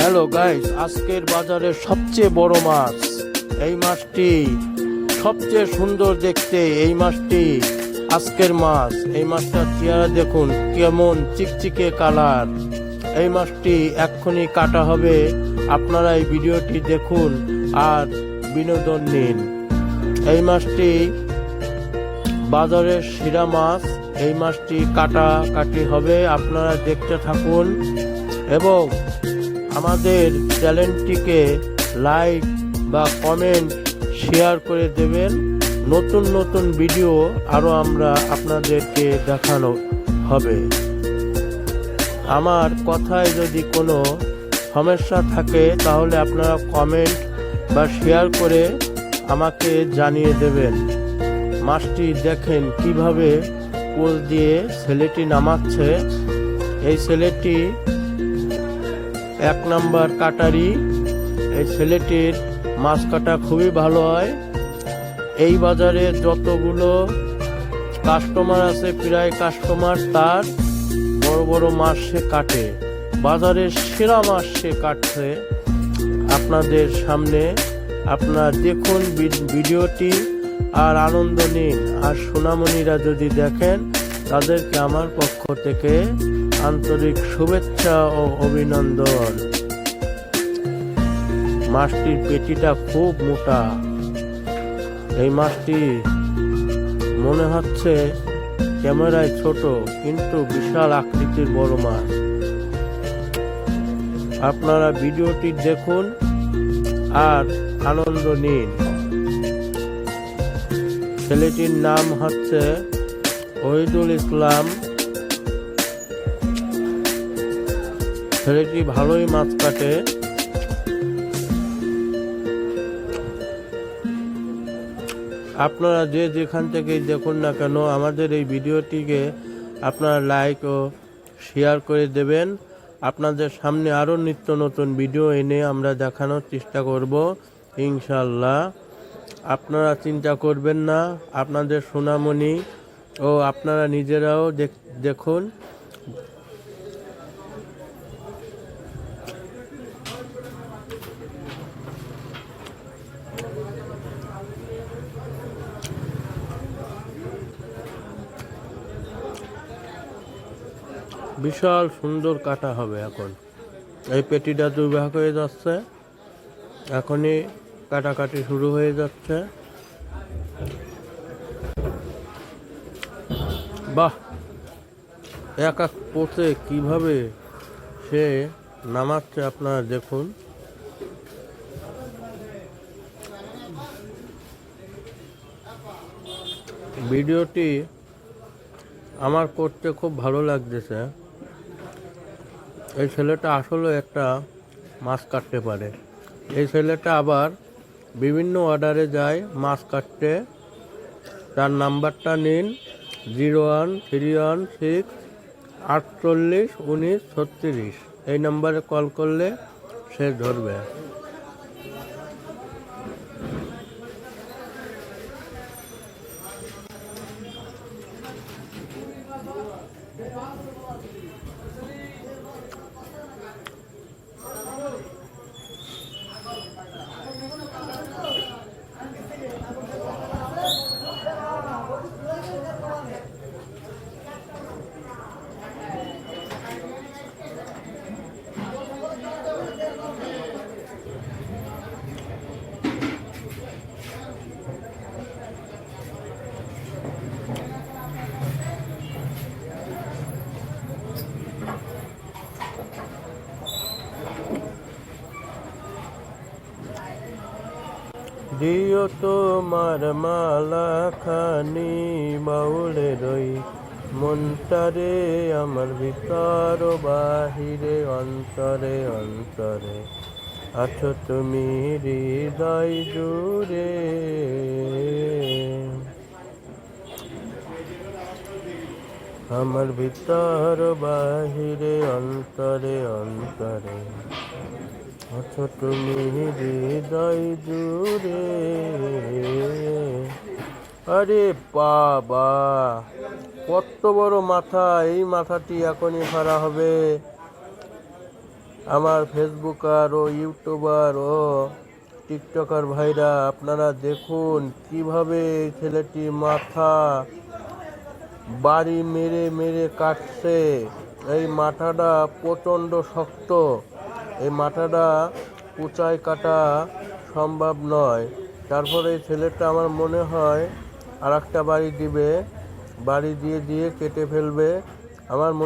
Hello guys, আজকের বাজারের সবচেয়ে বড় মাছ এই মাছটি, সবচেয়ে সুন্দর দেখতে এই মাছটি আজকের মাছ। এই মাছটার চেহারা দেখুন, কেমন চিকচিকে কালার। এই মাছটি এক্ষুনি কাটা হবে। আপনারা এই ভিডিওটি দেখুন আর বিনোদন নিন। এই মাছটি বাজারের সেরা মাছ। এই মাছটি কাটাকাটি হবে, আপনারা দেখতে থাকুন এবং আমাদের চ্যানেলটিকে লাইক বা কমেন্ট শেয়ার করে দেবেন। নতুন নতুন ভিডিও আরও আমরা আপনাদেরকে দেখানো হবে। আমার কথায় যদি কোনো সমস্যা থাকে তাহলে আপনারা কমেন্ট বা শেয়ার করে আমাকে জানিয়ে দেবেন। মাছটি দেখেন কিভাবে পোজ দিয়ে ছেলেটি নামাচ্ছে। এই ছেলেটি 1 নাম্বার কাটারি। এই ছেলেটির মাছ কাটা খুবই ভালো হয়। এই বাজারে যতগুলো কাস্টমার আছে, প্রায় কাস্টমার তার বড় বড় মাছ সে কাটে। বাজারের সেরা মাছ সে কাটছে আপনাদের সামনে। আপনারা দেখুন ভিডিওটি আর আনন্দ নিন। আর সোনামণিরা যদি দেখেন তাদেরকে আমার পক্ষ থেকে আন্তরিক শুভেচ্ছা ও অভিনন্দন। মাছটির পেটিটা খুব মোটা। এই মাছটি মনে হচ্ছে ক্যামেরায় ছোট, কিন্তু বিশাল আকৃতির বড় মাছ। আপনারা ভিডিওটি দেখুন আর আনন্দ নিন। ছেলেটির নাম হচ্ছে ওহিদুল ইসলাম। ছেলেটি ভালোই মাছ কাটে। আপনারা যে যেখান থেকেই দেখুন না কেন আমাদের এই ভিডিওটিকে আপনারা লাইক ও শেয়ার করে দেবেন। আপনাদের সামনে আরও নিত্য নতুন ভিডিও এনে আমরা দেখানোর চেষ্টা করব ইনশাল্লাহ। আপনারা চিন্তা করবেন না। আপনাদের সোনামণি ও আপনারা নিজেরাও দেখুন। বিশাল সুন্দর কাটা হবে। এখন এই পেটিটা 2 ভাগ হয়ে যাচ্ছে, এখনই কাটাকাটি শুরু হয়ে যাচ্ছে। বাহ, এক এক পোতে কিভাবে সে নামাচ্ছে আপনারা দেখুন। ভিডিওটি আমার করতে খুব ভালো লাগতেছে। এই ছেলেটা আসলে একটা মাছ কাটতে পারে। এই ছেলেটা আবার বিভিন্ন অর্ডারে যায় মাছ কাটতে। তার নাম্বারটা নিন 01316 48 19 36। এই নাম্বারে কল করলে সে ধরবে। দিও তোমার মালা খানি বাউলে রই, মনটারে আমার ভিতর বাহিরে অন্তরে অন্তরে আছো তুমি হৃদয় জুড়ে। আমার ভিতর বাহিরে অন্তরে অন্তরে আছো তুমি হৃদয় জুড়ে। আরে বাবা, কত বড় মাথা! এই মাথাটি এখনই ফাড়া হবে। আমার ফেসবুকার ও ইউটিউবার ও টিকটকার ভাইরা, আপনারা দেখুন কিভাবে এই ছেলেটি মাথা বাড়ি মেরে মেরে কাটছে। এই মাথাটা প্রচণ্ড শক্ত, এই মাথাটা কুচায় কাটা সম্ভব নয়। তারপরে এই ছেলেটা আমার মনে হয় আর একটা বাড়ি দিবে, বাড়ি দিয়ে দিয়ে কেটে ফেলবে আমার মনে